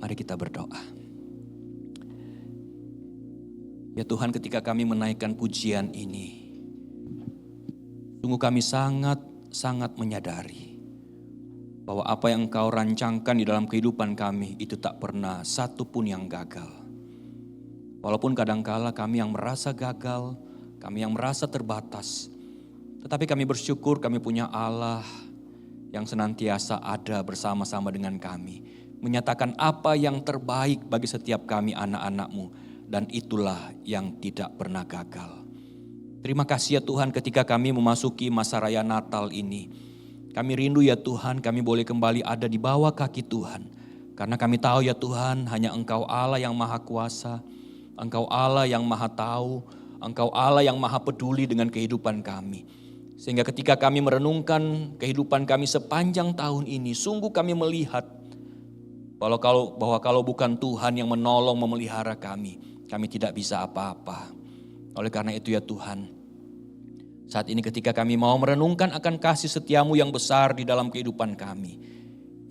Mari kita berdoa. Ya Tuhan, ketika kami menaikkan pujian ini, sungguh kami sangat menyadari bahwa apa yang Engkau rancangkan di dalam kehidupan kami itu tak pernah satu pun yang gagal. Walaupun kadangkala kami yang merasa gagal, kami yang merasa terbatas, tetapi kami bersyukur kami punya Allah yang senantiasa ada bersama-sama dengan kami, menyatakan apa yang terbaik bagi setiap kami anak-anak-Mu, dan itulah yang tidak pernah gagal. Terima kasih ya Tuhan, ketika kami memasuki masa raya Natal ini, kami rindu ya Tuhan, kami boleh kembali ada di bawah kaki Tuhan. Karena kami tahu ya Tuhan, hanya Engkau Allah yang maha kuasa, Engkau Allah yang maha tahu, Engkau Allah yang maha peduli dengan kehidupan kami. Sehingga ketika kami merenungkan kehidupan kami sepanjang tahun ini, sungguh kami melihat bahwa kalau bukan Tuhan yang menolong memelihara kami tidak bisa apa-apa. Oleh karena itu ya Tuhan, saat ini ketika kami mau merenungkan akan kasih setiamu yang besar di dalam kehidupan kami,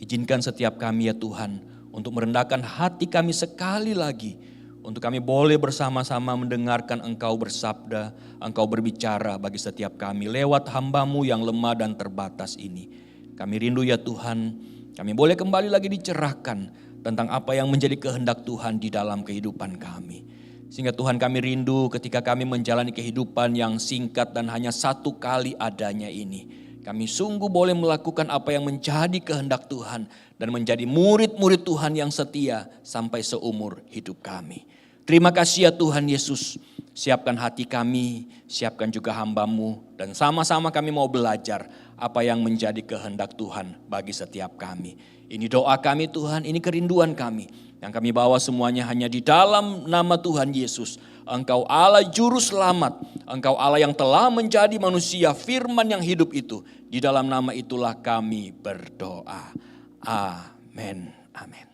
izinkan setiap kami ya Tuhan untuk merendahkan hati kami sekali lagi, untuk kami boleh bersama-sama mendengarkan Engkau bersabda, Engkau berbicara bagi setiap kami lewat hamba-Mu yang lemah dan terbatas ini. Kami rindu ya Tuhan, kami boleh kembali lagi dicerahkan tentang apa yang menjadi kehendak Tuhan di dalam kehidupan kami. Sehingga Tuhan, kami rindu ketika kami menjalani kehidupan yang singkat dan hanya satu kali adanya ini, kami sungguh boleh melakukan apa yang menjadi kehendak Tuhan dan menjadi murid-murid Tuhan yang setia sampai seumur hidup kami. Terima kasih ya Tuhan Yesus, siapkan hati kami, siapkan juga hamba-Mu, dan sama-sama kami mau belajar apa yang menjadi kehendak Tuhan bagi setiap kami. Ini doa kami Tuhan, ini kerinduan kami. Yang kami bawa semuanya hanya di dalam nama Tuhan Yesus. Engkau Allah Juru Selamat. Engkau Allah yang telah menjadi manusia, firman yang hidup itu. Di dalam nama itulah kami berdoa. Amin. Amin.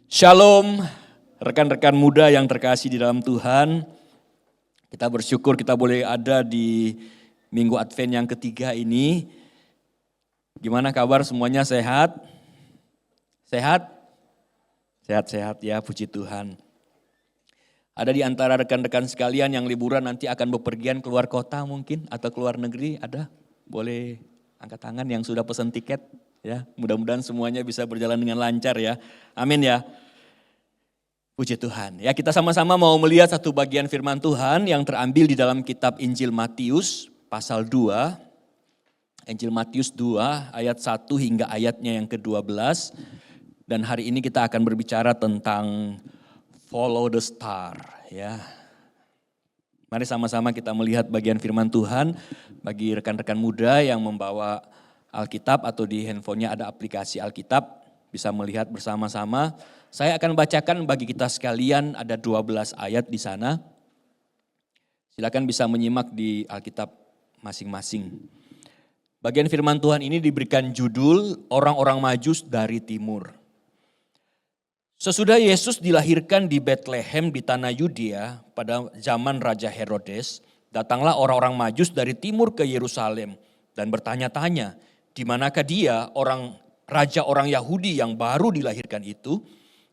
Shalom rekan-rekan muda yang terkasih di dalam Tuhan. Kita bersyukur kita boleh ada di Minggu Advent yang ketiga ini. Gimana kabar semuanya, sehat? Sehat? Sehat-sehat ya, puji Tuhan. Ada di antara rekan-rekan sekalian yang liburan nanti akan bepergian keluar kota mungkin atau keluar negeri, ada? Boleh angkat tangan yang sudah pesan tiket ya. Mudah-mudahan semuanya bisa berjalan dengan lancar ya. Amin ya. Puji Tuhan. Ya, kita sama-sama mau melihat satu bagian firman Tuhan yang terambil di dalam kitab Injil Matius pasal 2. Injil Matius 2 ayat 1 hingga ayatnya yang ke-12. Dan hari ini kita akan berbicara tentang follow the star ya. Mari sama-sama kita melihat bagian firman Tuhan. Bagi rekan-rekan muda yang membawa Alkitab atau di handphonenya ada aplikasi Alkitab, bisa melihat bersama-sama. Saya akan bacakan bagi kita sekalian, ada 12 ayat di sana. Silakan bisa menyimak di Alkitab masing-masing. Bagian firman Tuhan ini diberikan judul orang-orang Majus dari Timur. Sesudah Yesus dilahirkan di Betlehem di tanah Yudea pada zaman Raja Herodes, datanglah orang-orang Majus dari timur ke Yerusalem dan bertanya-tanya, di manakah dia raja orang Yahudi yang baru dilahirkan itu?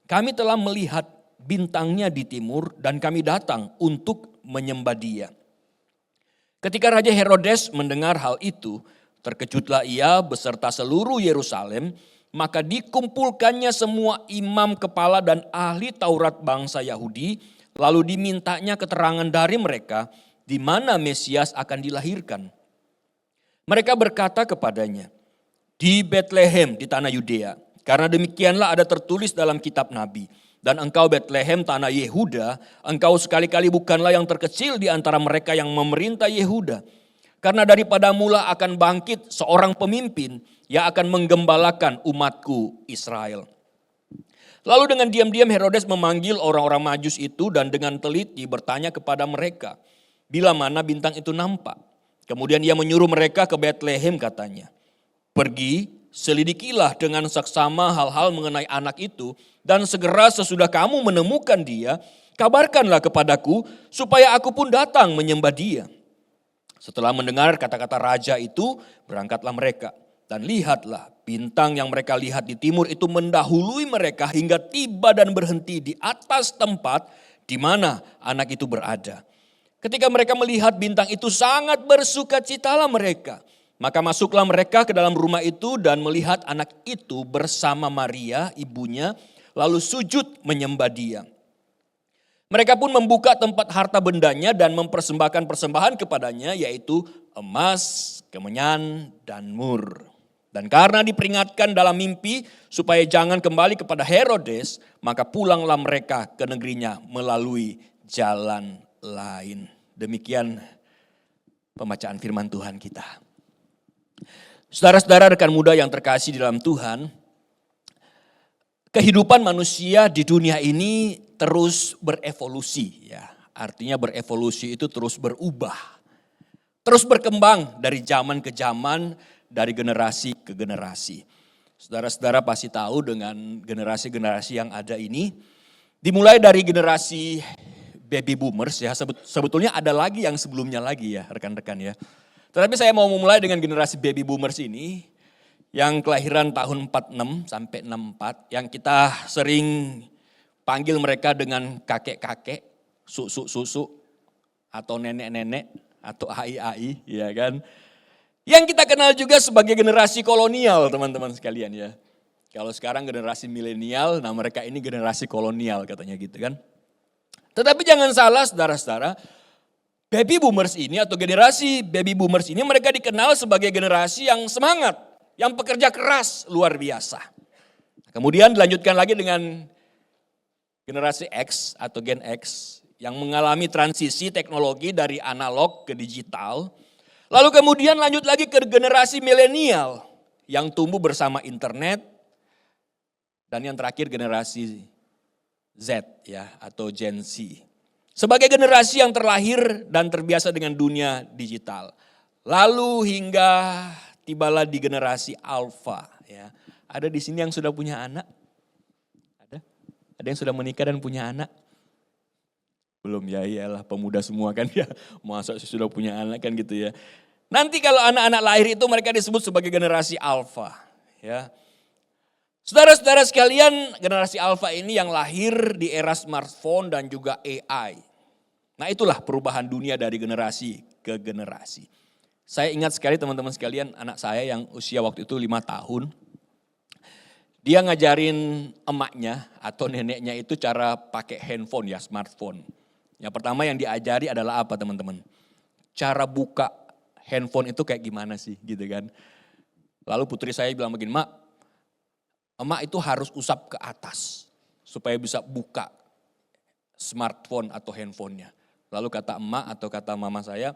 Kami telah melihat bintangnya di timur dan kami datang untuk menyembah dia. Ketika Raja Herodes mendengar hal itu, terkejutlah ia beserta seluruh Yerusalem. Maka dikumpulkannya semua imam kepala dan ahli Taurat bangsa Yahudi, lalu dimintanya keterangan dari mereka di mana Mesias akan dilahirkan. Mereka berkata kepadanya, di Betlehem di tanah Yudea, karena demikianlah ada tertulis dalam kitab Nabi. Dan engkau Betlehem tanah Yehuda, engkau sekali-kali bukanlah yang terkecil di antara mereka yang memerintah Yehuda. Karena daripada mula akan bangkit seorang pemimpin yang akan menggembalakan umatku Israel. Lalu dengan diam-diam Herodes memanggil orang-orang Majus itu dan dengan teliti bertanya kepada mereka, bila mana bintang itu nampak. Kemudian ia menyuruh mereka ke Betlehem katanya. Pergi, selidikilah dengan saksama hal-hal mengenai anak itu dan segera sesudah kamu menemukan dia, kabarkanlah kepadaku supaya aku pun datang menyembah dia. Setelah mendengar kata-kata raja itu, berangkatlah mereka. Dan lihatlah, bintang yang mereka lihat di timur itu mendahului mereka hingga tiba dan berhenti di atas tempat di mana anak itu berada. Ketika mereka melihat bintang itu sangat bersukacitalah mereka. Maka masuklah mereka ke dalam rumah itu dan melihat anak itu bersama Maria ibunya lalu sujud menyembah dia. Mereka pun membuka tempat harta bendanya dan mempersembahkan persembahan kepadanya yaitu emas, kemenyan, dan mur. Dan karena diperingatkan dalam mimpi supaya jangan kembali kepada Herodes, maka pulanglah mereka ke negerinya melalui jalan lain. Demikian pembacaan firman Tuhan kita. Saudara-saudara rekan muda yang terkasih di dalam Tuhan, kehidupan manusia di dunia ini terus berevolusi ya. Artinya berevolusi itu terus berubah. Terus berkembang dari zaman ke zaman, dari generasi ke generasi. Saudara-saudara pasti tahu dengan generasi-generasi yang ada ini, dimulai dari generasi baby boomers ya, sebetulnya ada lagi yang sebelumnya lagi ya rekan-rekan ya. Tetapi saya mau memulai dengan generasi baby boomers ini yang kelahiran tahun 46 sampai 64 yang kita sering panggil mereka dengan kakek-kakek, susu-susu atau nenek-nenek atau ai-ai ya kan. Yang kita kenal juga sebagai generasi kolonial teman-teman sekalian ya. Kalau sekarang generasi milenial, nah mereka ini generasi kolonial katanya gitu kan. Tetapi jangan salah saudara-saudara, baby boomers ini atau generasi baby boomers ini mereka dikenal sebagai generasi yang semangat, yang pekerja keras luar biasa. Kemudian dilanjutkan lagi dengan generasi X atau Gen X yang mengalami transisi teknologi dari analog ke digital. Lalu kemudian lanjut lagi ke generasi milenial yang tumbuh bersama internet. Dan yang terakhir generasi Z ya atau Gen Z. Sebagai generasi yang terlahir dan terbiasa dengan dunia digital. Lalu hingga tibalah di generasi Alpha ya. Ada di sini yang sudah punya anak? Ada? Ada yang sudah menikah dan punya anak? Belum ya, iyalah pemuda semua kan ya. Masa sudah punya anak kan gitu ya. Nanti kalau anak-anak lahir itu mereka disebut sebagai generasi Alpha ya. Saudara-saudara sekalian, generasi Alpha ini yang lahir di era smartphone dan juga AI. Nah itulah perubahan dunia dari generasi ke generasi. Saya ingat sekali teman-teman sekalian, anak saya yang usia waktu itu 5 tahun. Dia ngajarin emaknya atau neneknya itu cara pakai handphone ya, smartphone. Yang pertama yang diajari adalah apa teman-teman? Cara buka handphone itu kayak gimana sih gitu kan. Lalu putri saya bilang begini, emak itu harus usap ke atas supaya bisa buka smartphone atau handphonenya. Lalu kata emak atau kata mama saya,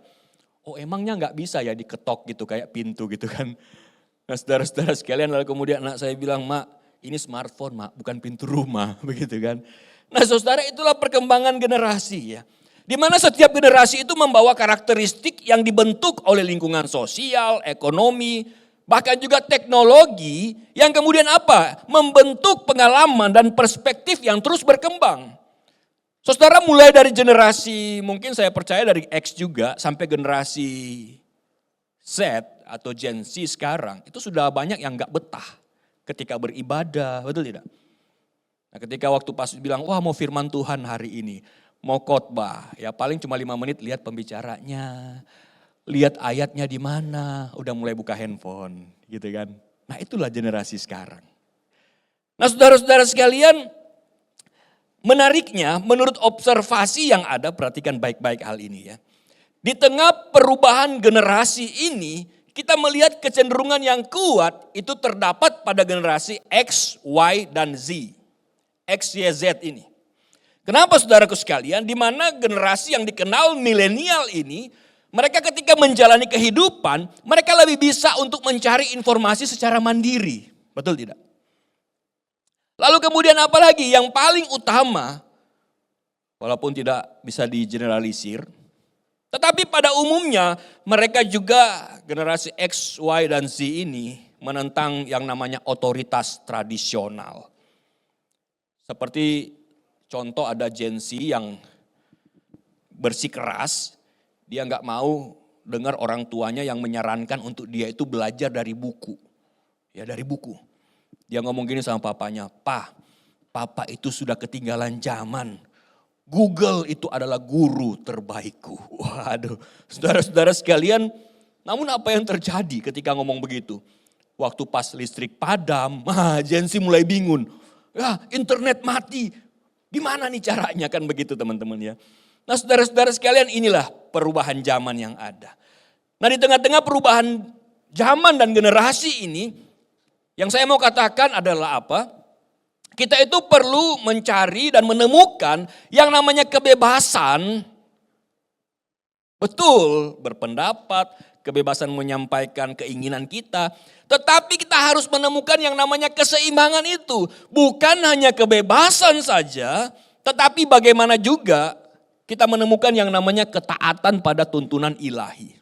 oh emangnya nggak bisa ya diketok gitu kayak pintu gitu kan. Nah saudara-saudara sekalian lalu kemudian anak saya bilang, mak ini smartphone mak bukan pintu rumah begitu kan. Nah saudara itulah perkembangan generasi ya. Di mana setiap generasi itu membawa karakteristik yang dibentuk oleh lingkungan sosial, ekonomi, bahkan juga teknologi yang kemudian apa? Membentuk pengalaman dan perspektif yang terus berkembang. Saudara mulai dari generasi mungkin saya percaya dari X juga sampai generasi Z atau Gen Z sekarang itu sudah banyak yang gak betah ketika beribadah, betul tidak? Nah ketika waktu pas bilang wah mau firman Tuhan hari ini, mau khotbah ya paling cuma 5 menit lihat pembicaranya. Lihat ayatnya di mana, udah mulai buka handphone gitu kan. Nah itulah generasi sekarang. Nah saudara-saudara sekalian, menariknya menurut observasi yang ada, perhatikan baik-baik hal ini ya. Di tengah perubahan generasi ini, kita melihat kecenderungan yang kuat itu terdapat pada generasi X, Y, dan Z. X, Y, Z ini. Kenapa saudaraku sekalian, di mana generasi yang dikenal milenial ini, mereka ketika menjalani kehidupan, mereka lebih bisa untuk mencari informasi secara mandiri. Betul tidak? Lalu kemudian apa lagi? Yang paling utama, walaupun tidak bisa digeneralisir, tetapi pada umumnya mereka juga generasi X, Y, dan Z ini menentang yang namanya otoritas tradisional. Seperti contoh ada Gen Z yang bersikeras, dia nggak mau dengar orang tuanya yang menyarankan untuk dia itu belajar dari buku. ya dari buku. Dia ngomong gini sama papanya, Papa itu sudah ketinggalan zaman. Google itu adalah guru terbaikku. Waduh, saudara-saudara sekalian, namun apa yang terjadi ketika ngomong begitu? Waktu pas listrik padam, Jensi mulai bingung. Ya, internet mati. Gimana nih caranya kan begitu teman-teman ya. Nah saudara-saudara sekalian, inilah perubahan zaman yang ada. Nah di tengah-tengah perubahan zaman dan generasi ini, yang saya mau katakan adalah apa? Kita itu perlu mencari dan menemukan yang namanya kebebasan. Betul, berpendapat, kebebasan menyampaikan keinginan kita. Tetapi kita harus menemukan yang namanya keseimbangan itu. Bukan hanya kebebasan saja, tetapi bagaimana juga kita menemukan yang namanya ketaatan pada tuntunan ilahi.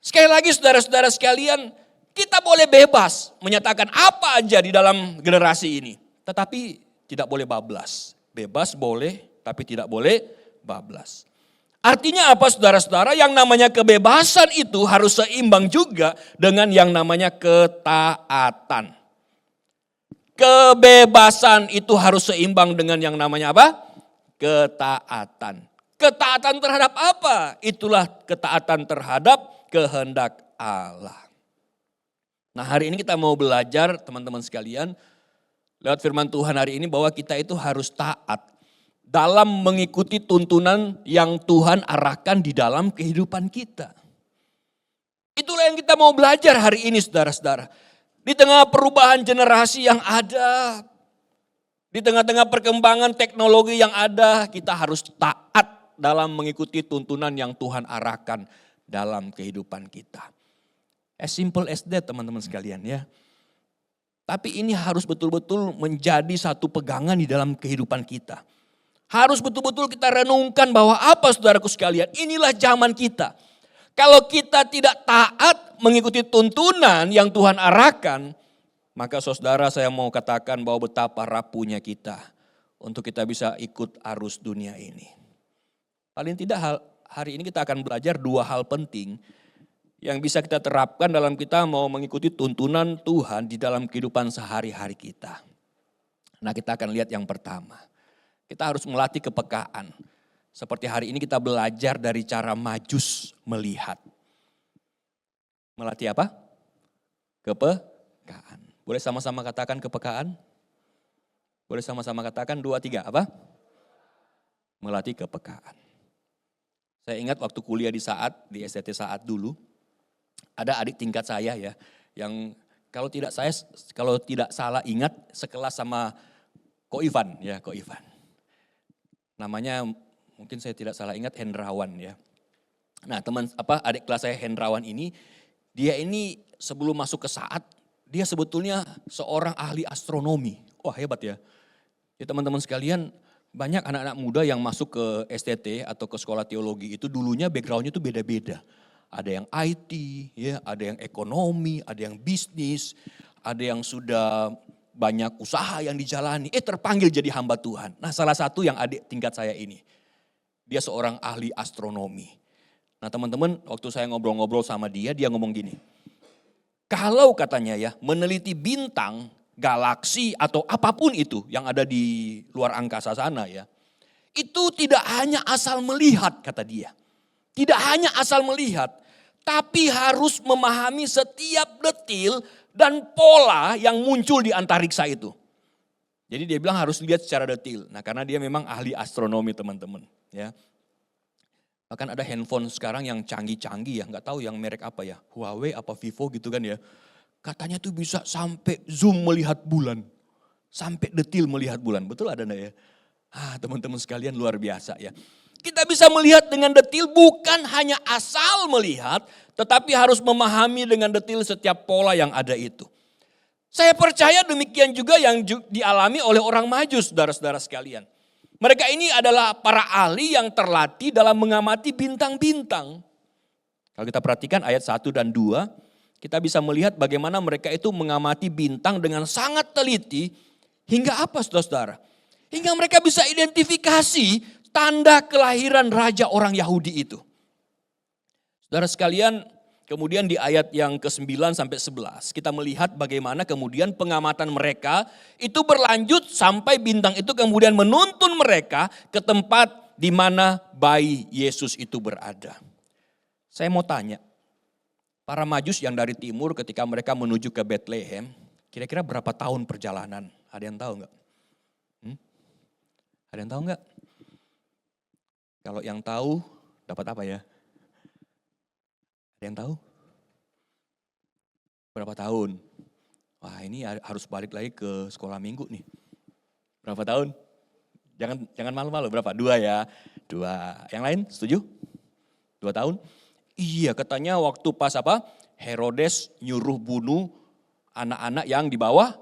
Sekali lagi saudara-saudara sekalian, kita boleh bebas menyatakan apa aja di dalam generasi ini. Tetapi tidak boleh bablas. Bebas boleh, tapi tidak boleh bablas. Artinya apa saudara-saudara? Yang namanya kebebasan itu harus seimbang juga dengan yang namanya ketaatan. Kebebasan itu harus seimbang dengan yang namanya apa? Ketaatan. Ketaatan terhadap apa? Itulah ketaatan terhadap kehendak Allah. Nah hari ini kita mau belajar teman-teman sekalian, lewat firman Tuhan hari ini bahwa kita itu harus taat dalam mengikuti tuntunan yang Tuhan arahkan di dalam kehidupan kita. Itulah yang kita mau belajar hari ini saudara-saudara. Di tengah perubahan generasi yang ada, di tengah-tengah perkembangan teknologi yang ada, kita harus taat dalam mengikuti tuntunan yang Tuhan arahkan dalam kehidupan kita. As simple as that teman-teman sekalian ya. Tapi ini harus betul-betul menjadi satu pegangan di dalam kehidupan kita. Harus betul-betul kita renungkan bahwa apa saudaraku sekalian, inilah zaman kita. Kalau kita tidak taat mengikuti tuntunan yang Tuhan arahkan, maka saudara saya mau katakan bahwa betapa rapuhnya kita untuk kita bisa ikut arus dunia ini. Paling tidak hari ini kita akan belajar dua hal penting yang bisa kita terapkan dalam kita mau mengikuti tuntunan Tuhan di dalam kehidupan sehari-hari kita. Nah kita akan lihat yang pertama. Kita harus melatih kepekaan. Seperti hari ini kita belajar dari cara Majus melihat. Melatih apa? Kepekaan. Boleh sama-sama katakan kepekaan? Boleh sama-sama katakan 2, 3 apa? Melatih kepekaan. Saya ingat waktu kuliah di STT Saat dulu, ada adik tingkat saya ya, yang kalau tidak salah ingat sekelas sama Ko Ivan ya, Ko Ivan. Namanya mungkin saya tidak salah ingat Hendrawan ya. Nah adik kelas saya Hendrawan ini, dia ini sebelum masuk ke Saat, dia sebetulnya seorang ahli astronomi. Wah hebat ya. Ya teman-teman sekalian, banyak anak-anak muda yang masuk ke STT atau ke sekolah teologi itu dulunya backgroundnya itu beda-beda. Ada yang IT, ya, ada yang ekonomi, ada yang bisnis, ada yang sudah banyak usaha yang dijalani. Terpanggil jadi hamba Tuhan. Nah salah satu yang adik tingkat saya ini, dia seorang ahli astronomi. Nah teman-teman waktu saya ngobrol-ngobrol sama dia ngomong gini. Kalau katanya ya meneliti bintang, galaksi atau apapun itu yang ada di luar angkasa sana ya. Itu tidak hanya asal melihat kata dia. Tidak hanya asal melihat, tapi harus memahami setiap detil dan pola yang muncul di antariksa itu. Jadi dia bilang harus lihat secara detil. Nah karena dia memang ahli astronomi teman-teman. Ya. Bahkan ada handphone sekarang yang canggih-canggih ya, nggak tahu yang merek apa ya, Huawei apa Vivo gitu kan ya. Katanya tuh bisa sampai zoom melihat bulan, sampai detil melihat bulan. Betul ada enggak ya? Teman-teman sekalian luar biasa ya. Kita bisa melihat dengan detil bukan hanya asal melihat, tetapi harus memahami dengan detil setiap pola yang ada itu. Saya percaya demikian juga yang dialami oleh orang Majus, saudara-saudara sekalian. Mereka ini adalah para ahli yang terlatih dalam mengamati bintang-bintang. Kalau kita perhatikan ayat 1 dan 2, kita bisa melihat bagaimana mereka itu mengamati bintang dengan sangat teliti. Hingga apa saudara-saudara? Hingga mereka bisa identifikasi tanda kelahiran raja orang Yahudi itu. Saudara sekalian, Kemudian di ayat yang ke-9 sampai 11 kita melihat bagaimana kemudian pengamatan mereka itu berlanjut sampai bintang itu kemudian menuntun mereka ke tempat di mana bayi Yesus itu berada. Saya mau tanya, para Majus yang dari timur ketika mereka menuju ke Bethlehem, kira-kira berapa tahun perjalanan? Ada yang tahu enggak? Ada yang tahu enggak? Kalau yang tahu dapat apa ya? Ada yang tahu? Berapa tahun? Wah, ini harus balik lagi ke sekolah minggu nih. Berapa tahun? Jangan malu-malu, berapa? 2 ya. 2. Yang lain setuju? 2 tahun? Iya, katanya waktu pas apa? Herodes nyuruh bunuh anak-anak yang di bawah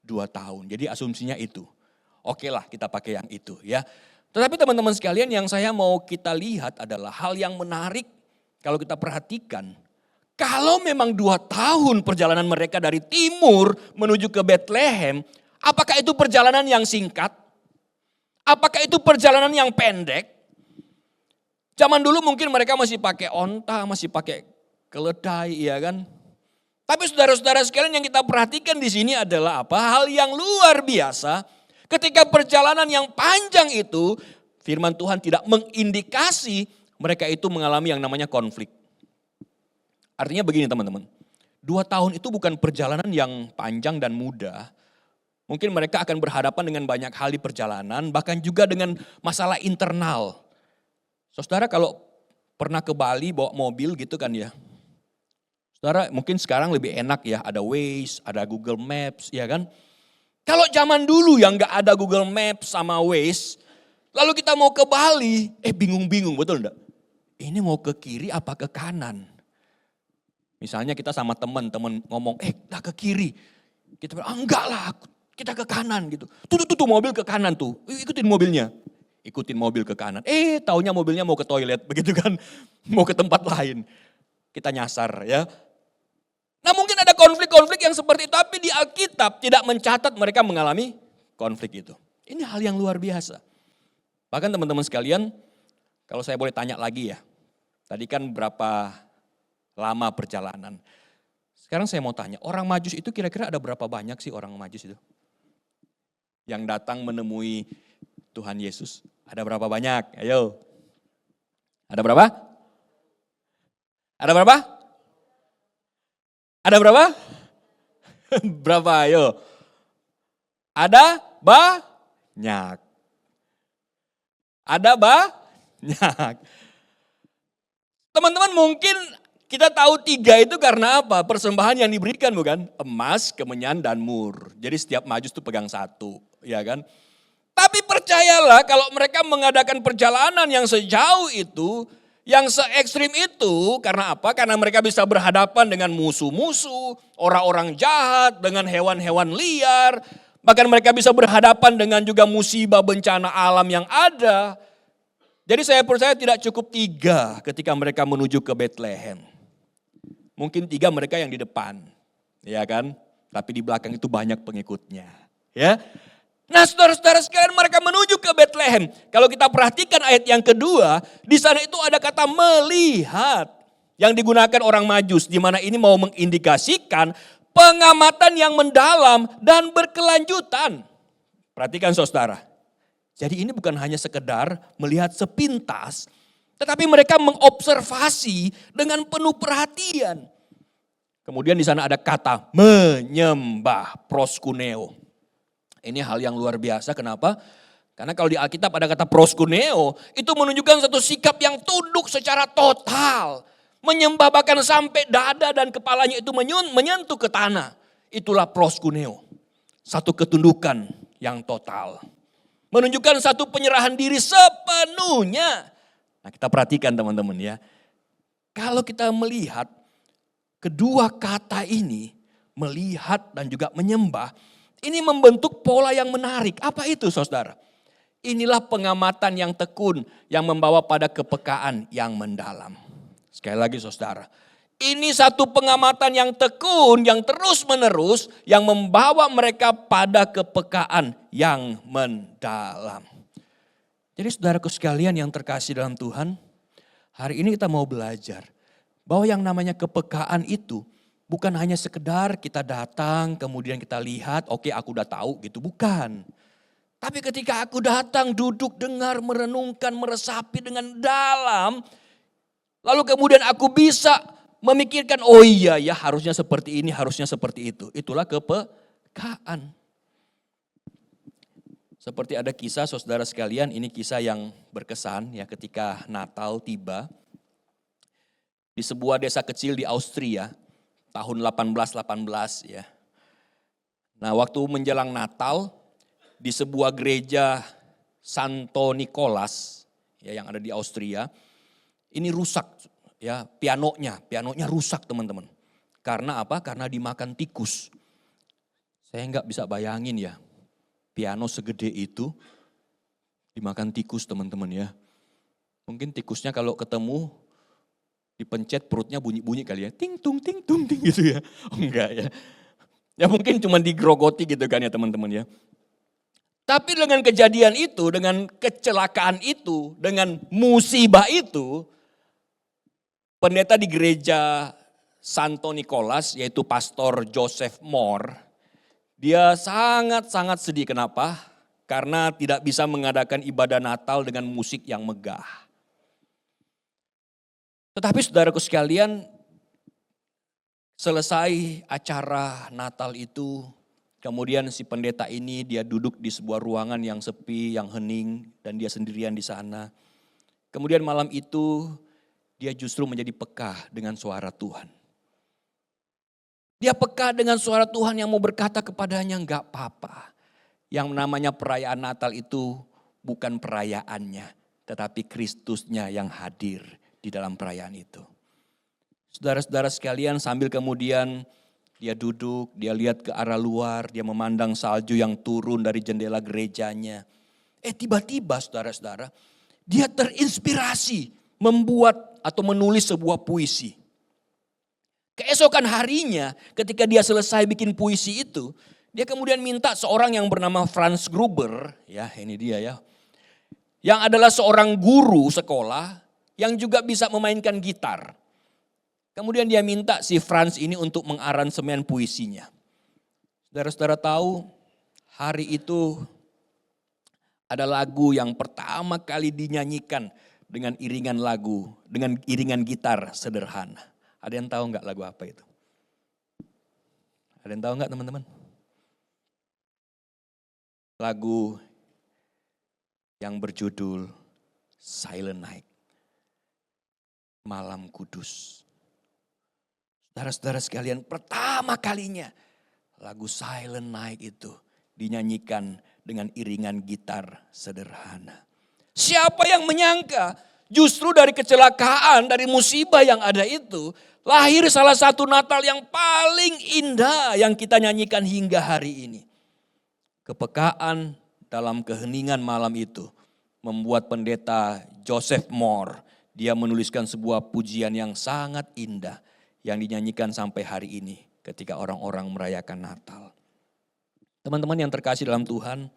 2 tahun. Jadi asumsinya itu. Oke lah, kita pakai yang itu ya. Tetapi teman-teman sekalian, yang saya mau kita lihat adalah hal yang menarik. Kalau kita perhatikan, kalau memang 2 tahun perjalanan mereka dari timur menuju ke Bethlehem, apakah itu perjalanan yang singkat? Apakah itu perjalanan yang pendek? Zaman dulu mungkin mereka masih pakai onta, masih pakai keledai, ya kan? Tapi saudara-saudara sekalian, yang kita perhatikan di sini adalah apa? Hal yang luar biasa. Ketika perjalanan yang panjang itu, firman Tuhan tidak mengindikasi mereka itu mengalami yang namanya konflik. Artinya begini teman-teman, 2 tahun itu bukan perjalanan yang panjang dan mudah. Mungkin mereka akan berhadapan dengan banyak hal di perjalanan, bahkan juga dengan masalah internal. Saudara kalau pernah ke Bali bawa mobil gitu kan ya. Saudara mungkin sekarang lebih enak ya, ada Waze, ada Google Maps ya kan. Kalau zaman dulu yang gak ada Google Maps sama Waze, lalu kita mau ke Bali, bingung-bingung, betul enggak? Ini mau ke kiri apa ke kanan? Misalnya kita sama teman ngomong, dah ke kiri. Kita bilang, enggak lah, kita ke kanan gitu. Tuh mobil ke kanan tuh, ikutin mobilnya. Ikutin mobil ke kanan, taunya mobilnya mau ke toilet begitu kan. Mau ke tempat lain. Kita nyasar ya. Nah mungkin ada konflik-konflik yang seperti itu, tapi di Alkitab tidak mencatat mereka mengalami konflik itu. Ini hal yang luar biasa. Bahkan teman-teman sekalian, kalau saya boleh tanya lagi ya. Tadi kan berapa lama perjalanan. Sekarang saya mau tanya, orang Majus itu kira-kira ada berapa banyak sih orang Majus itu? Yang datang menemui Tuhan Yesus. Ada berapa banyak? Ayo. Ada berapa? Ada berapa? Ada berapa? Berapa? Ayo. Ada banyak. Ada banyak. Teman-teman mungkin kita tahu 3 itu karena apa? Persembahan yang diberikan bukan? Emas, kemenyan, dan mur. Jadi setiap Majus itu pegang 1, ya kan? Tapi percayalah kalau mereka mengadakan perjalanan yang sejauh itu, yang se-ekstrim itu, karena apa? Karena mereka bisa berhadapan dengan musuh-musuh, orang-orang jahat, dengan hewan-hewan liar. Bahkan mereka bisa berhadapan dengan juga musibah bencana alam yang ada. Jadi saya percaya tidak cukup 3 ketika mereka menuju ke Bethlehem. Mungkin 3 mereka yang di depan, ya kan? Tapi di belakang itu banyak pengikutnya, ya. Nah saudara-saudara sekalian, mereka menuju ke Bethlehem. Kalau kita perhatikan ayat yang kedua, di sana itu ada kata melihat yang digunakan orang Majus, di mana ini mau mengindikasikan pengamatan yang mendalam dan berkelanjutan. Perhatikan saudara. Jadi ini bukan hanya sekedar melihat sepintas, tetapi mereka mengobservasi dengan penuh perhatian. Kemudian di sana ada kata menyembah, proskuneo. Ini hal yang luar biasa, kenapa? Karena kalau di Alkitab ada kata proskuneo, itu menunjukkan satu sikap yang tunduk secara total. Menyembah bahkan sampai dada dan kepalanya itu menyentuh ke tanah. Itulah proskuneo. Satu ketundukan yang total. Menunjukkan satu penyerahan diri sepenuhnya. Nah kita perhatikan teman-teman ya. Kalau kita melihat kedua kata ini, melihat dan juga menyembah, ini membentuk pola yang menarik. Apa itu saudara? Inilah pengamatan yang tekun yang membawa pada kepekaan yang mendalam. Sekali lagi saudara, ini satu pengamatan yang tekun, yang terus menerus, yang membawa mereka pada kepekaan yang mendalam. Jadi saudaraku sekalian yang terkasih dalam Tuhan, hari ini kita mau belajar bahwa yang namanya kepekaan itu bukan hanya sekedar kita datang kemudian kita lihat, oke aku udah tahu gitu, bukan. Tapi ketika aku datang, duduk, dengar, merenungkan, meresapi dengan dalam, lalu kemudian aku bisa memikirkan, oh iya ya harusnya seperti ini, harusnya seperti itu. Itulah kepekaan. Seperti ada kisah saudara sekalian, ini kisah yang berkesan ya ketika Natal tiba. Di sebuah desa kecil di Austria, tahun 1818 ya. Nah waktu menjelang Natal, di sebuah gereja Santo Nicholas ya, yang ada di Austria, ini rusak ya, pianonya rusak teman-teman. Karena apa? Karena dimakan tikus. Saya nggak bisa bayangin ya, piano segede itu dimakan tikus teman-teman ya. Mungkin tikusnya kalau ketemu dipencet perutnya bunyi-bunyi kali ya, ting tung gitu ya. Oh enggak ya. Ya mungkin cuma digrogoti gitu kan ya teman-teman ya. Tapi dengan kejadian itu, dengan kecelakaan itu, dengan musibah itu, pendeta di gereja Santo Nicholas yaitu Pastor Joseph Moore, dia sangat-sangat sedih. Kenapa? Karena tidak bisa mengadakan ibadah Natal dengan musik yang megah. Tetapi saudaraku sekalian, selesai acara Natal itu, kemudian si pendeta ini dia duduk di sebuah ruangan yang sepi, yang hening, dan dia sendirian di sana. Kemudian malam itu dia justru menjadi peka dengan suara Tuhan. Dia peka dengan suara Tuhan yang mau berkata kepadanya, enggak apa-apa. Yang namanya perayaan Natal itu bukan perayaannya, tetapi Kristusnya yang hadir di dalam perayaan itu. Saudara-saudara sekalian, sambil kemudian dia duduk, dia lihat ke arah luar, dia memandang salju yang turun dari jendela gerejanya. Tiba-tiba saudara-saudara, dia terinspirasi membuat atau menulis sebuah puisi. Keesokan harinya ketika dia selesai bikin puisi itu, dia kemudian minta seorang yang bernama Franz Gruber, ya ini dia ya, yang adalah seorang guru sekolah yang juga bisa memainkan gitar. Kemudian dia minta si Franz ini untuk mengaransemen puisinya. Saudara-saudara tahu, hari itu ada lagu yang pertama kali dinyanyikan dengan iringan lagu, dengan iringan gitar sederhana. Ada yang tahu enggak lagu apa itu? Ada yang tahu enggak teman-teman? Lagu yang berjudul Silent Night. Malam Kudus. Saudara-saudara sekalian, pertama kalinya lagu Silent Night itu dinyanyikan dengan iringan gitar sederhana. Siapa yang menyangka justru dari kecelakaan, dari musibah yang ada itu, lahir salah satu Natal yang paling indah yang kita nyanyikan hingga hari ini. Kepekaan dalam keheningan malam itu membuat pendeta Joseph Moore, dia menuliskan sebuah pujian yang sangat indah yang dinyanyikan sampai hari ini ketika orang-orang merayakan Natal. Teman-teman yang terkasih dalam Tuhan,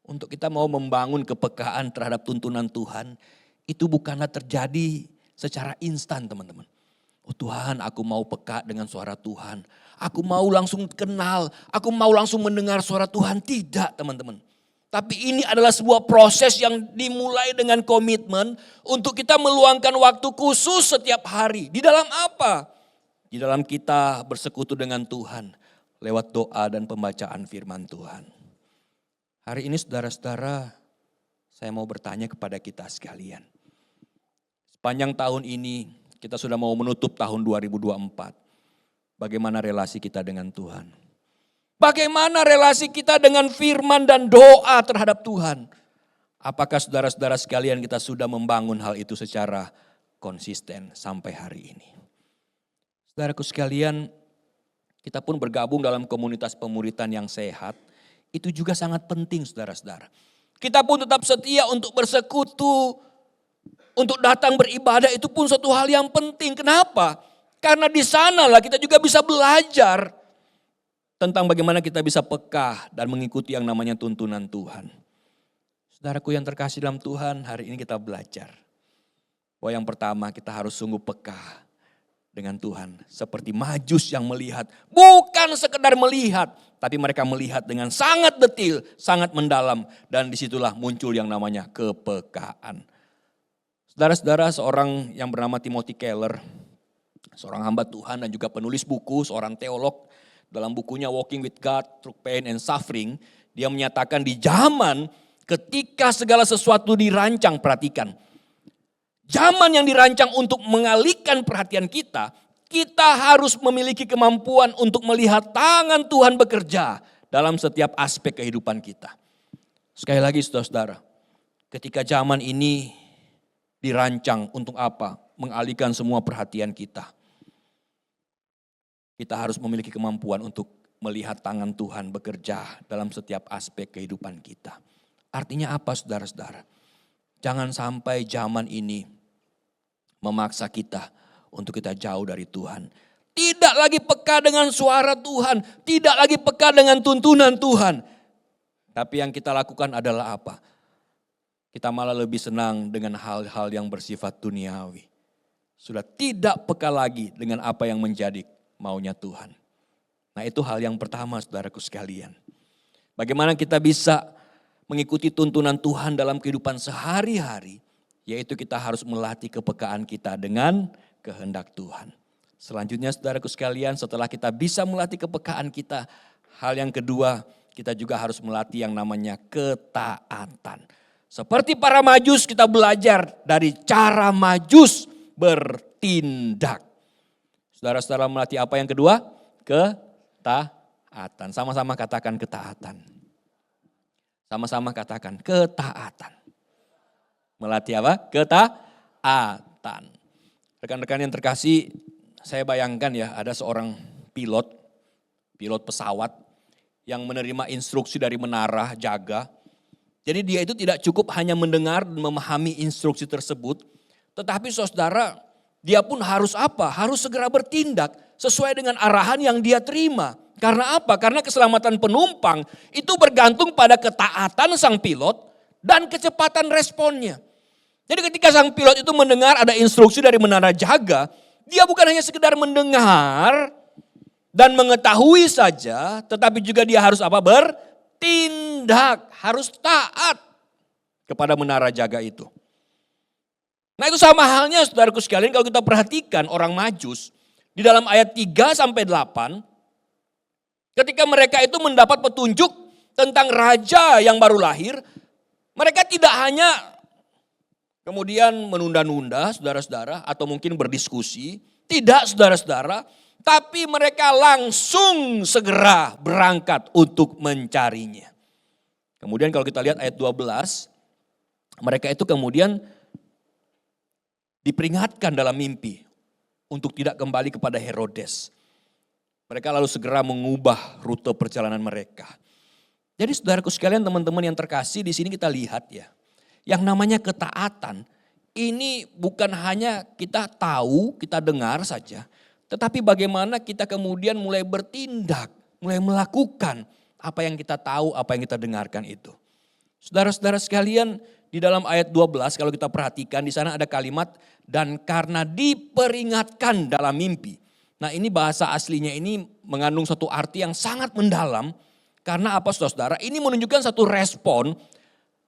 untuk kita mau membangun kepekaan terhadap tuntunan Tuhan, itu bukanlah terjadi secara instan teman-teman. Oh Tuhan, aku mau peka dengan suara Tuhan. Aku mau langsung kenal, aku mau langsung mendengar suara Tuhan. Tidak teman-teman. Tapi ini adalah sebuah proses yang dimulai dengan komitmen untuk kita meluangkan waktu khusus setiap hari. Di dalam apa? Di dalam kita bersekutu dengan Tuhan lewat doa dan pembacaan firman Tuhan. Hari ini saudara-saudara, saya mau bertanya kepada kita sekalian. Sepanjang tahun ini kita sudah mau menutup tahun 2024. Bagaimana relasi kita dengan Tuhan? Bagaimana relasi kita dengan firman dan doa terhadap Tuhan? Apakah saudara-saudara sekalian kita sudah membangun hal itu secara konsisten sampai hari ini? Saudaraku sekalian, kita pun bergabung dalam komunitas pemuritan yang sehat. Itu juga sangat penting saudara-saudara. Kita pun tetap setia untuk bersekutu, untuk datang beribadah, itu pun suatu hal yang penting. Kenapa? Karena di sanalah kita juga bisa belajar tentang bagaimana kita bisa peka dan mengikuti yang namanya tuntunan Tuhan. Saudaraku yang terkasih dalam Tuhan, hari ini kita belajar bahwa yang pertama kita harus sungguh peka dengan Tuhan. Seperti Majus yang melihat, bukan sekedar melihat, tapi mereka melihat dengan sangat detil, sangat mendalam. Dan disitulah muncul yang namanya kepekaan. Saudara-saudara, seorang yang bernama Timothy Keller, seorang hamba Tuhan dan juga penulis buku, seorang teolog, dalam bukunya Walking with God Through Pain and Suffering, dia menyatakan di zaman ketika segala sesuatu dirancang, perhatikan. Zaman yang dirancang untuk mengalihkan perhatian kita, kita harus memiliki kemampuan untuk melihat tangan Tuhan bekerja dalam setiap aspek kehidupan kita. Sekali lagi saudara-saudara, ketika zaman ini dirancang untuk apa? Mengalihkan semua perhatian kita. Kita harus memiliki kemampuan untuk melihat tangan Tuhan bekerja dalam setiap aspek kehidupan kita. Artinya apa saudara-saudara? Jangan sampai zaman ini memaksa kita untuk kita jauh dari Tuhan. Tidak lagi peka dengan suara Tuhan. Tidak lagi peka dengan tuntunan Tuhan. Tapi yang kita lakukan adalah apa? Kita malah lebih senang dengan hal-hal yang bersifat duniawi. Sudah tidak peka lagi dengan apa yang menjadi maunya Tuhan. Nah itu hal yang pertama saudaraku sekalian. Bagaimana kita bisa mengikuti tuntunan Tuhan dalam kehidupan sehari-hari. Yaitu kita harus melatih kepekaan kita dengan kehendak Tuhan. Selanjutnya saudaraku sekalian, setelah kita bisa melatih kepekaan kita, hal yang kedua kita juga harus melatih yang namanya ketaatan. Seperti para Majus kita belajar dari cara Majus bertindak. Saudara-saudara melatih apa yang kedua? Ketaatan. Sama-sama katakan ketaatan. Sama-sama katakan ketaatan. Melatih apa? Ketaatan. Rekan-rekan yang terkasih, saya bayangkan ya ada seorang pilot pesawat yang menerima instruksi dari menara jaga. Jadi dia itu tidak cukup hanya mendengar dan memahami instruksi tersebut. Tetapi saudara, dia pun harus apa? Harus segera bertindak sesuai dengan arahan yang dia terima. Karena apa? Karena keselamatan penumpang itu bergantung pada ketaatan sang pilot dan kecepatan responnya. Jadi ketika sang pilot itu mendengar ada instruksi dari menara jaga, dia bukan hanya sekedar mendengar dan mengetahui saja, tetapi juga dia harus apa? Bertindak, harus taat kepada menara jaga itu. Nah itu sama halnya saudaraku sekalian kalau kita perhatikan orang Majus di dalam ayat 3 sampai 8, ketika mereka itu mendapat petunjuk tentang raja yang baru lahir, mereka tidak hanya kemudian menunda-nunda saudara-saudara atau mungkin berdiskusi. Tidak saudara-saudara, tapi mereka langsung segera berangkat untuk mencarinya. Kemudian kalau kita lihat ayat 12, mereka itu kemudian diperingatkan dalam mimpi untuk tidak kembali kepada Herodes. Mereka lalu segera mengubah rute perjalanan mereka. Jadi saudaraku sekalian, teman-teman yang terkasih, di sini kita lihat ya. Yang namanya ketaatan ini bukan hanya kita tahu, kita dengar saja. Tetapi bagaimana kita kemudian mulai bertindak, mulai melakukan apa yang kita tahu, apa yang kita dengarkan itu. Saudara-saudara sekalian, di dalam ayat 12 kalau kita perhatikan di sana ada kalimat dan karena diperingatkan dalam mimpi. Nah ini bahasa aslinya ini mengandung satu arti yang sangat mendalam. Karena apa saudara-saudara? Ini menunjukkan satu respon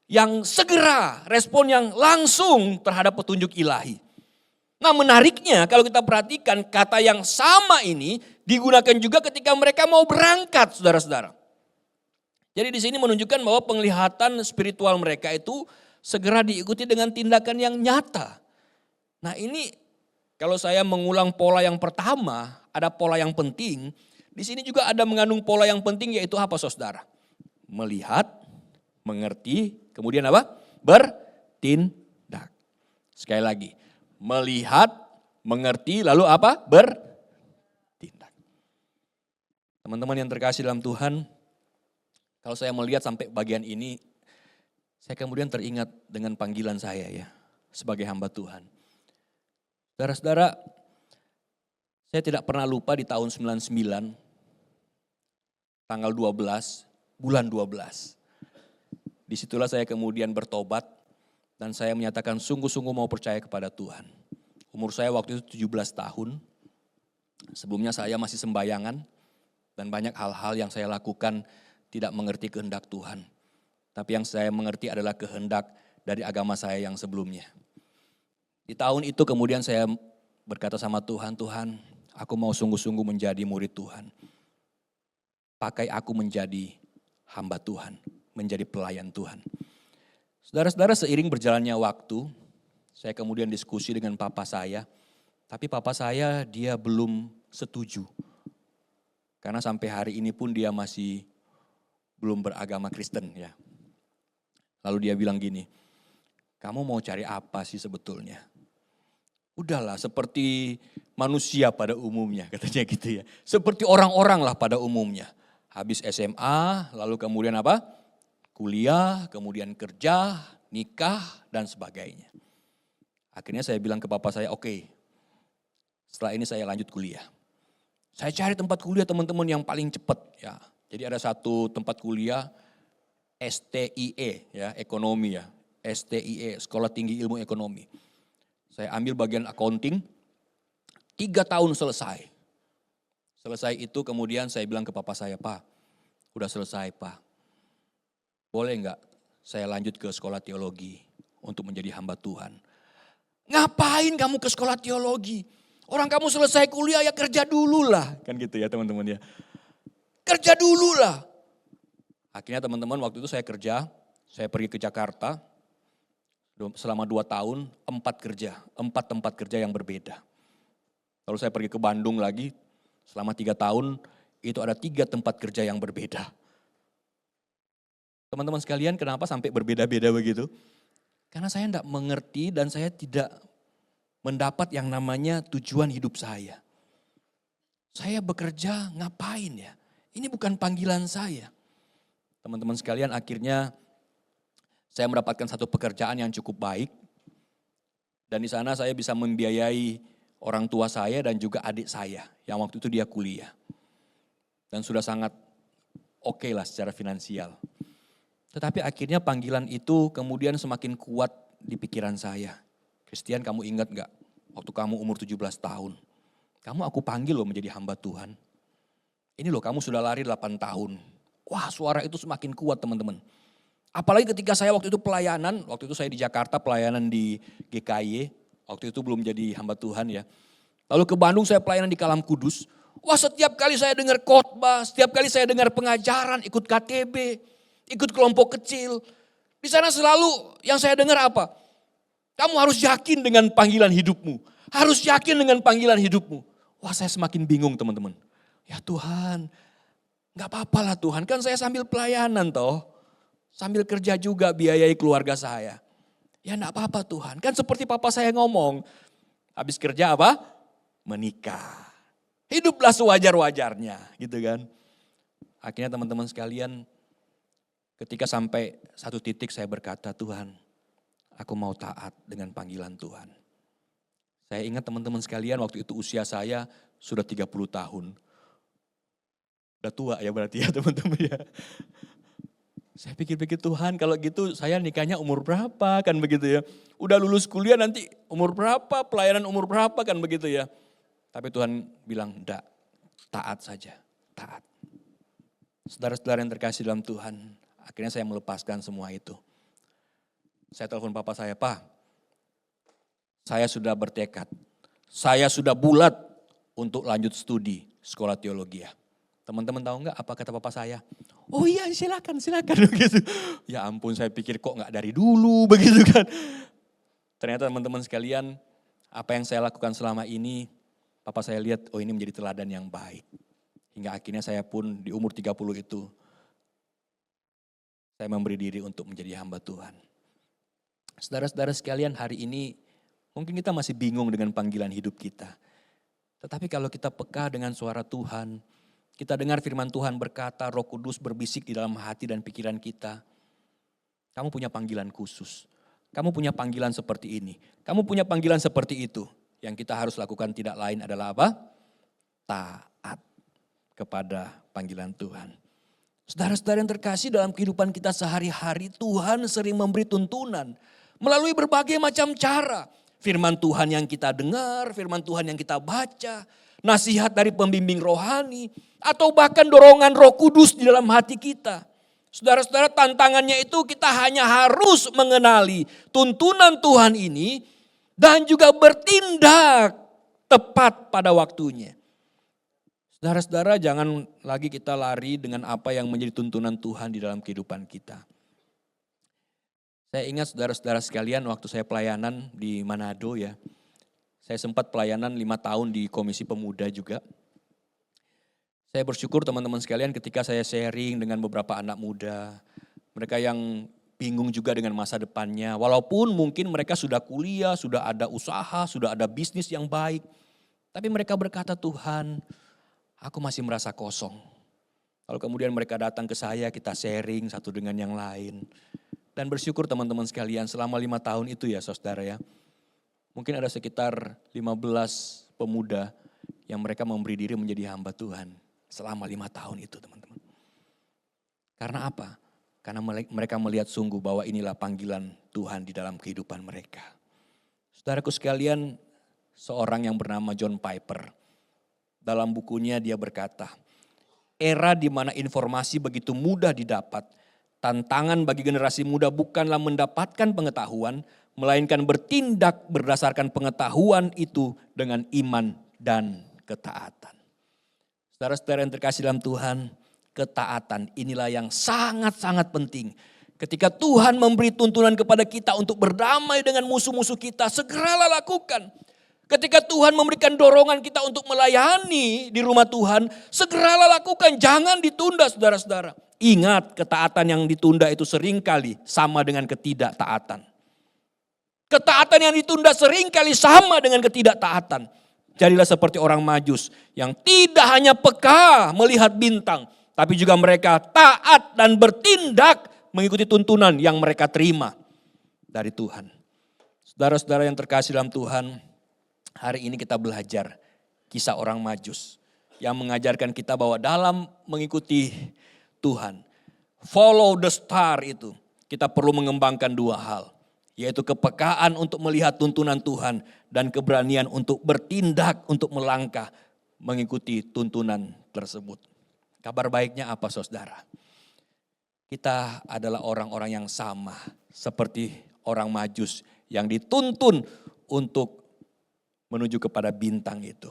yang segera, respon yang langsung terhadap petunjuk ilahi. Nah menariknya kalau kita perhatikan kata yang sama ini digunakan juga ketika mereka mau berangkat saudara-saudara. Jadi di sini menunjukkan bahwa penglihatan spiritual mereka itu segera diikuti dengan tindakan yang nyata. Nah ini kalau saya mengulang pola yang pertama, ada pola yang penting. Di sini juga ada mengandung pola yang penting yaitu apa saudara? Melihat, mengerti, kemudian apa? Bertindak. Sekali lagi, melihat, mengerti, lalu apa? Bertindak. Teman-teman yang terkasih dalam Tuhan, kalau saya melihat sampai bagian ini, saya kemudian teringat dengan panggilan saya ya, sebagai hamba Tuhan. Saudara-saudara, saya tidak pernah lupa di tahun 99, tanggal 12, bulan 12. Disitulah saya kemudian bertobat dan saya menyatakan sungguh-sungguh mau percaya kepada Tuhan. Umur saya waktu itu 17 tahun Sebelumnya saya masih sembayangan dan banyak hal-hal yang saya lakukan tidak mengerti kehendak Tuhan. Tapi yang saya mengerti adalah kehendak dari agama saya yang sebelumnya. Di tahun itu kemudian saya berkata sama Tuhan, Tuhan, aku mau sungguh-sungguh menjadi murid Tuhan. Pakai aku menjadi hamba Tuhan, menjadi pelayan Tuhan. Saudara-saudara, seiring berjalannya waktu, saya kemudian diskusi dengan papa saya. Tapi papa saya dia belum setuju. Karena sampai hari ini pun dia masih belum beragama Kristen ya. Lalu dia bilang gini, kamu mau cari apa sih sebetulnya? Udahlah seperti manusia pada umumnya katanya gitu ya. Seperti orang-orang lah pada umumnya. Habis SMA lalu kemudian apa? Kuliah, kemudian kerja, nikah dan sebagainya. Akhirnya saya bilang ke papa saya, oke. Setelah ini saya lanjut kuliah. Saya cari tempat kuliah teman-teman yang paling cepat ya. Jadi ada satu tempat kuliah STIE ya, ekonomi ya. STIE, Sekolah Tinggi Ilmu Ekonomi. Saya ambil bagian accounting, 3 tahun selesai. Selesai itu kemudian saya bilang ke papa saya, Pak, udah selesai Pak. Boleh enggak saya lanjut ke sekolah teologi untuk menjadi hamba Tuhan. Ngapain kamu ke sekolah teologi? Orang kamu selesai kuliah ya kerja dulu lah. Kan gitu ya teman-teman ya. Kerja dulu lah. Akhirnya teman-teman waktu itu saya kerja. Saya pergi ke Jakarta. Selama 2 tahun 4 tempat kerja yang berbeda. Lalu saya pergi ke Bandung lagi. Selama 3 tahun itu ada 3 tempat kerja yang berbeda. Teman-teman sekalian kenapa sampai berbeda-beda begitu? Karena saya tidak mengerti dan saya tidak mendapat yang namanya tujuan hidup saya. Saya bekerja ngapain ya? Ini bukan panggilan saya. Teman-teman sekalian akhirnya saya mendapatkan satu pekerjaan yang cukup baik. Dan di sana saya bisa membiayai orang tua saya dan juga adik saya yang waktu itu dia kuliah. Dan sudah sangat oke lah secara finansial. Tetapi akhirnya panggilan itu kemudian semakin kuat di pikiran saya. Christian, kamu ingat gak waktu kamu umur 17 tahun, kamu aku panggil loh menjadi hamba Tuhan. Ini loh kamu sudah lari 8 tahun. Wah suara itu semakin kuat teman-teman. Apalagi ketika saya waktu itu pelayanan, waktu itu saya di Jakarta pelayanan di GKY, waktu itu belum jadi hamba Tuhan ya. Lalu ke Bandung saya pelayanan di Kalam Kudus. Wah setiap kali saya dengar khotbah, setiap kali saya dengar pengajaran, ikut KTB, ikut kelompok kecil. Di sana selalu yang saya dengar apa? Kamu harus yakin dengan panggilan hidupmu. Harus yakin dengan panggilan hidupmu. Wah saya semakin bingung teman-teman. Ya Tuhan, gak apa-apa lah Tuhan. Kan saya sambil pelayanan toh. Sambil kerja juga biayai keluarga saya. Ya gak apa-apa Tuhan. Kan seperti papa saya ngomong. Habis kerja apa? Menikah. Hiduplah sewajar-wajarnya gitu kan. Akhirnya teman-teman sekalian ketika sampai satu titik saya berkata, Tuhan, aku mau taat dengan panggilan Tuhan. Saya ingat teman-teman sekalian waktu itu usia saya sudah 30 tahun. Udah tua ya berarti ya teman-teman ya. Saya pikir-pikir Tuhan kalau gitu saya nikahnya umur berapa kan begitu ya. Udah lulus kuliah nanti umur berapa, pelayanan umur berapa kan begitu ya. Tapi Tuhan bilang enggak, taat saja, taat. Saudara-saudara yang terkasih dalam Tuhan, akhirnya saya melepaskan semua itu. Saya telepon papa saya, Pak, saya sudah bertekad, saya sudah bulat untuk lanjut studi sekolah teologi ya. Teman-teman tahu nggak apa kata papa saya? Oh iya silakan begitu. Ya ampun saya pikir kok nggak dari dulu begitu kan. Ternyata teman-teman sekalian apa yang saya lakukan selama ini, papa saya lihat oh ini menjadi teladan yang baik. Hingga akhirnya saya pun di umur 30 itu, saya memberi diri untuk menjadi hamba Tuhan. Saudara-saudara sekalian hari ini mungkin kita masih bingung dengan panggilan hidup kita. Tetapi kalau kita peka dengan suara Tuhan, kita dengar firman Tuhan berkata, Roh Kudus berbisik di dalam hati dan pikiran kita. Kamu punya panggilan khusus. Kamu punya panggilan seperti ini. Kamu punya panggilan seperti itu. Yang kita harus lakukan tidak lain adalah apa? Taat kepada panggilan Tuhan. Saudara-saudara yang terkasih dalam kehidupan kita sehari-hari, Tuhan sering memberi tuntunan. Melalui berbagai macam cara. Firman Tuhan yang kita dengar, firman Tuhan yang kita baca. nasihat dari pembimbing rohani, atau bahkan dorongan Roh Kudus di dalam hati kita. Saudara-saudara, tantangannya itu kita hanya harus mengenali tuntunan Tuhan ini dan juga bertindak tepat pada waktunya. Saudara-saudara, jangan lagi kita lari dengan apa yang menjadi tuntunan Tuhan di dalam kehidupan kita. Saya ingat saudara-saudara sekalian waktu saya pelayanan di Manado ya. Saya sempat pelayanan 5 tahun di Komisi Pemuda juga. Saya bersyukur teman-teman sekalian ketika saya sharing dengan beberapa anak muda. Mereka yang bingung juga dengan masa depannya. Walaupun mungkin mereka sudah kuliah, sudah ada usaha, sudah ada bisnis yang baik. Tapi mereka berkata, Tuhan, aku masih merasa kosong. Lalu kemudian mereka datang ke saya, kita sharing satu dengan yang lain. Dan bersyukur teman-teman sekalian selama 5 tahun itu ya saudara ya. Mungkin ada sekitar 15 pemuda yang mereka memberi diri menjadi hamba Tuhan. Selama 5 tahun itu teman-teman. Karena apa? Karena mereka melihat sungguh bahwa inilah panggilan Tuhan di dalam kehidupan mereka. Saudaraku sekalian, seorang yang bernama John Piper. Dalam bukunya dia berkata, era di mana informasi begitu mudah didapat. Tantangan bagi generasi muda bukanlah mendapatkan pengetahuan, melainkan bertindak berdasarkan pengetahuan itu dengan iman dan ketaatan. Saudara-saudara yang terkasih dalam Tuhan, ketaatan inilah yang sangat-sangat penting. Ketika Tuhan memberi tuntunan kepada kita untuk berdamai dengan musuh-musuh kita, segeralah lakukan. Ketika Tuhan memberikan dorongan kita untuk melayani di rumah Tuhan, segeralah lakukan, jangan ditunda saudara-saudara. Ingat, ketaatan yang ditunda itu seringkali sama dengan ketidaktaatan. Ketaatan yang ditunda seringkali sama dengan ketidaktaatan. Jadilah seperti orang Majus yang tidak hanya peka melihat bintang, tapi juga mereka taat dan bertindak mengikuti tuntunan yang mereka terima dari Tuhan. Saudara-saudara yang terkasih dalam Tuhan, hari ini kita belajar kisah orang Majus yang mengajarkan kita bahwa dalam mengikuti Tuhan, follow the star itu, kita perlu mengembangkan 2 hal. Yaitu kepekaan untuk melihat tuntunan Tuhan dan keberanian untuk bertindak, untuk melangkah mengikuti tuntunan tersebut. Kabar baiknya apa saudara? Kita adalah orang-orang yang sama seperti orang Majus yang dituntun untuk menuju kepada bintang itu.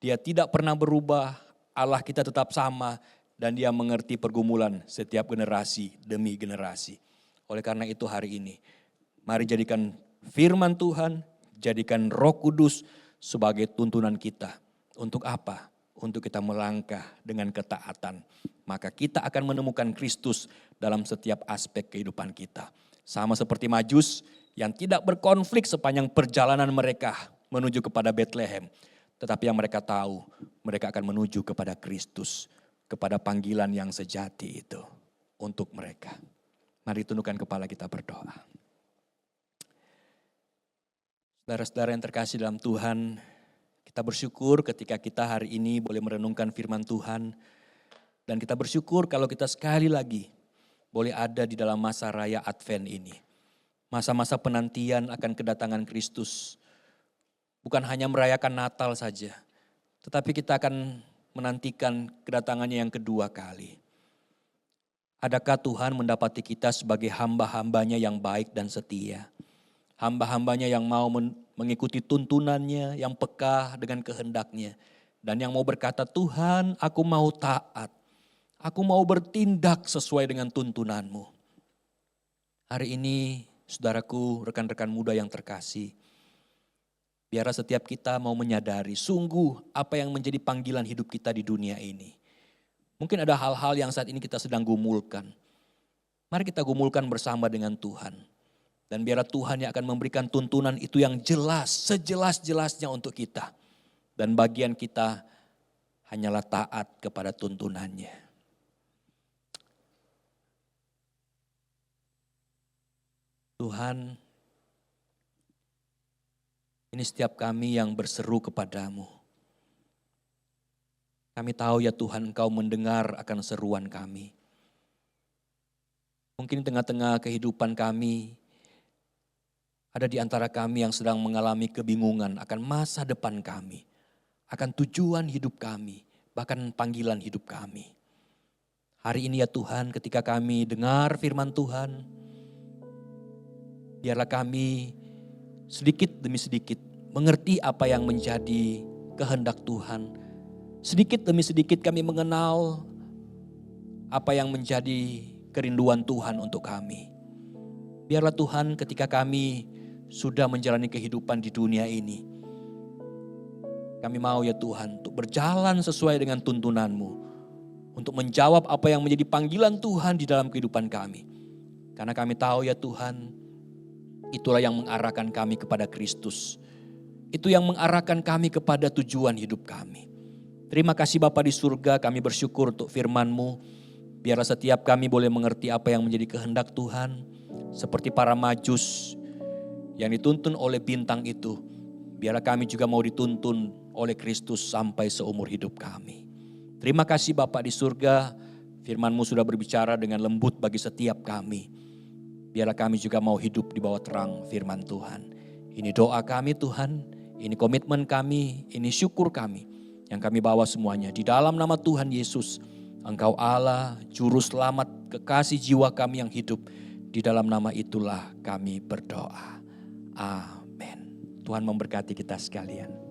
Dia tidak pernah berubah, Allah kita tetap sama dan dia mengerti pergumulan setiap generasi demi generasi. Oleh karena itu hari ini, mari jadikan firman Tuhan, jadikan Roh Kudus sebagai tuntunan kita. Untuk apa? Untuk kita melangkah dengan ketaatan. Maka kita akan menemukan Kristus dalam setiap aspek kehidupan kita. Sama seperti Majus yang tidak berkonflik sepanjang perjalanan mereka menuju kepada Bethlehem. Tetapi yang mereka tahu, mereka akan menuju kepada Kristus. Kepada panggilan yang sejati itu untuk mereka. Mari tundukkan kepala kita berdoa. Saudara-saudara yang terkasih dalam Tuhan, kita bersyukur ketika kita hari ini boleh merenungkan firman Tuhan. Dan kita bersyukur kalau kita sekali lagi boleh ada di dalam masa raya Advent ini. Masa-masa penantian akan kedatangan Kristus. Bukan hanya merayakan Natal saja, tetapi kita akan menantikan kedatangannya yang kedua kali. Adakah Tuhan mendapati kita sebagai hamba-hambanya yang baik dan setia? Hamba-hambanya yang mau mengikuti tuntunannya, yang peka dengan kehendaknya. Dan yang mau berkata, Tuhan aku mau taat. Aku mau bertindak sesuai dengan tuntunanmu. Hari ini saudaraku, rekan-rekan muda yang terkasih. Biarlah setiap kita mau menyadari sungguh apa yang menjadi panggilan hidup kita di dunia ini. Mungkin ada hal-hal yang saat ini kita sedang gumulkan. Mari kita gumulkan bersama dengan Tuhan. Dan biarlah Tuhan yang akan memberikan tuntunan itu yang jelas, sejelas-jelasnya untuk kita. Dan bagian kita hanyalah taat kepada tuntunannya. Tuhan, ini setiap kami yang berseru kepadamu. Kami tahu ya Tuhan, Engkau mendengar akan seruan kami. Mungkin di tengah-tengah kehidupan kami, ada di antara kami yang sedang mengalami kebingungan akan masa depan kami. akan tujuan hidup kami, bahkan panggilan hidup kami. Hari ini ya Tuhan, ketika kami dengar firman Tuhan, biarlah kami sedikit demi sedikit mengerti apa yang menjadi kehendak Tuhan. Sedikit demi sedikit kami mengenal apa yang menjadi kerinduan Tuhan untuk kami. Biarlah Tuhan, ketika kami sudah menjalani kehidupan di dunia ini, kami mau ya Tuhan untuk berjalan sesuai dengan tuntunan-Mu, untuk menjawab apa yang menjadi panggilan Tuhan di dalam kehidupan kami. Karena kami tahu ya Tuhan, itulah yang mengarahkan kami kepada Kristus. Itu yang mengarahkan kami kepada tujuan hidup kami. Terima kasih Bapa di surga, kami bersyukur untuk firman-Mu. Biarlah setiap kami boleh mengerti apa yang menjadi kehendak Tuhan. Seperti para Majus yang dituntun oleh bintang itu, biarlah kami juga mau dituntun oleh Kristus sampai seumur hidup kami. Terima kasih Bapa di surga, firman-Mu sudah berbicara dengan lembut bagi setiap kami. Biarlah kami juga mau hidup di bawah terang firman Tuhan. Ini doa kami Tuhan, ini komitmen kami, ini syukur kami yang kami bawa semuanya. Di dalam nama Tuhan Yesus, Engkau Allah, Juru Selamat, kekasih jiwa kami yang hidup. Di dalam nama itulah kami berdoa. Amin. Tuhan memberkati kita sekalian.